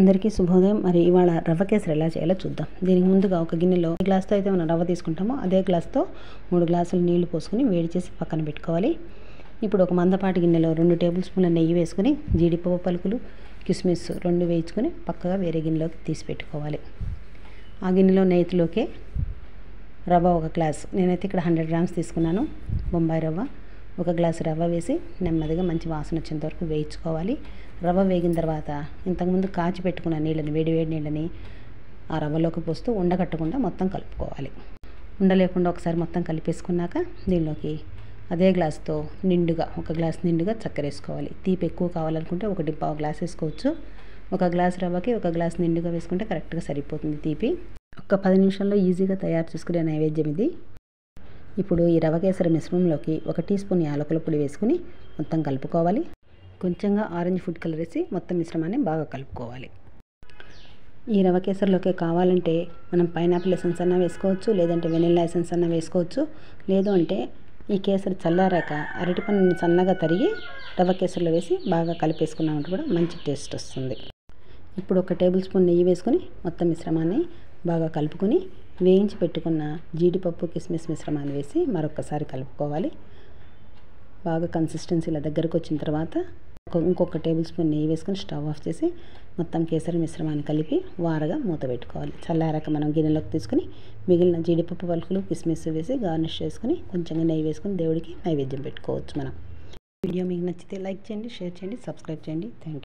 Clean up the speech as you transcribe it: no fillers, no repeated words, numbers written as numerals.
అందరికీ శుభోదయం. మరి ఇవాళ రవ్వ కేసరి ఎలా చేయాలో చూద్దాం. దీనికి ముందుగా ఒక గిన్నెలో ఏ గ్లాస్తో అయితే మనం రవ్వ తీసుకుంటామో అదే గ్లాస్తో 3 గ్లాసులు నీళ్లు పోసుకొని వేడి చేసి పక్కన పెట్టుకోవాలి. ఇప్పుడు ఒక మందపాటి గిన్నెలో 2 టేబుల్ స్పూన్ల నెయ్యి వేసుకొని జీడిపప్పు పలుకులు, కిస్మిస్ 2 వేయించుకొని పక్కగా వేరే గిన్నెలోకి తీసి పెట్టుకోవాలి. ఆ గిన్నెలో నెయ్యిలోకే రవ్వ 1 గ్లాస్, నేనైతే ఇక్కడ 100 గ్రామ్స్ తీసుకున్నాను బొంబాయి రవ్వ. 1 గ్లాసు రవ్వ వేసి నెమ్మదిగా మంచి వాసన వచ్చేంత వరకు వేయించుకోవాలి. రవ్వ వేగిన తర్వాత ఇంతకుముందు కాచి పెట్టుకున్న నీళ్ళని, వేడి నీళ్ళని ఆ రవ్వలోకి పోస్తూ ఉండకట్టకుండా మొత్తం కలుపుకోవాలి. ఉండలేకుండా ఒకసారి మొత్తం కలిపేసుకున్నాక దీనిలోకి అదే గ్లాస్తో నిండుగా 1 గ్లాస్ నిండుగా చక్కెర వేసుకోవాలి. తీపి ఎక్కువ కావాలనుకుంటే 1.5 గ్లాస్ వేసుకోవచ్చు. 1 గ్లాస్ రవ్వకి 1 గ్లాస్ నిండుగా వేసుకుంటే కరెక్ట్గా సరిపోతుంది తీపి. ఒక 10 నిమిషాల్లో ఈజీగా తయారు చేసుకునే నైవేద్యం ఇది. ఇప్పుడు ఈ రవ్వ కేసరి మిశ్రమంలోకి 1 టీ స్పూన్ యాలకుల పొడి వేసుకుని మొత్తం కలుపుకోవాలి. కొంచెంగా ఆరెంజ్ ఫుడ్ కలర్ వేసి మొత్తం మిశ్రమాన్ని బాగా కలుపుకోవాలి. ఈ రవ్వ కేసరిలోకి కావాలంటే మనం పైనాపిల్ ఎసెన్స్ అన్నా వేసుకోవచ్చు, లేదంటే వెనిల్లా ఎసెన్స్ అన్నా వేసుకోవచ్చు. లేదు అంటే ఈ కేసరి చల్లారాక అరటిపండుని సన్నగా తరిగి రవ్వ కేసరిలో వేసి బాగా కలిపేసుకున్నామంటే కూడా మంచి టేస్ట్ వస్తుంది. ఇప్పుడు 1 టేబుల్ స్పూన్ నెయ్యి వేసుకొని మొత్తం మిశ్రమాన్ని బాగా కలుపుకొని వేయించి పెట్టుకున్న జీడిపప్పు, కిస్మిస్ మిశ్రమాన్ని వేసి మరొకసారి కలుపుకోవాలి. బాగా కన్సిస్టెన్సీల దగ్గరకు వచ్చిన తర్వాత ఇంకొక టేబుల్ స్పూన్ నెయ్యి వేసుకొని స్టవ్ ఆఫ్ చేసి మొత్తం కేసరి మిశ్రమాన్ని కలిపి వారగా మూత పెట్టుకోవాలి. చల్లారాక మనం గిన్నెలోకి తీసుకుని మిగిలిన జీడిపప్పు పలుకులు, కిస్మిస్ వేసి గార్నిష్ చేసుకుని కొంచెంగా నెయ్యి వేసుకొని దేవుడికి నైవేద్యం పెట్టుకోవచ్చు మనం. వీడియో మీకు నచ్చితే లైక్ చేయండి, షేర్ చేయండి, సబ్స్క్రైబ్ చేయండి. Thank you.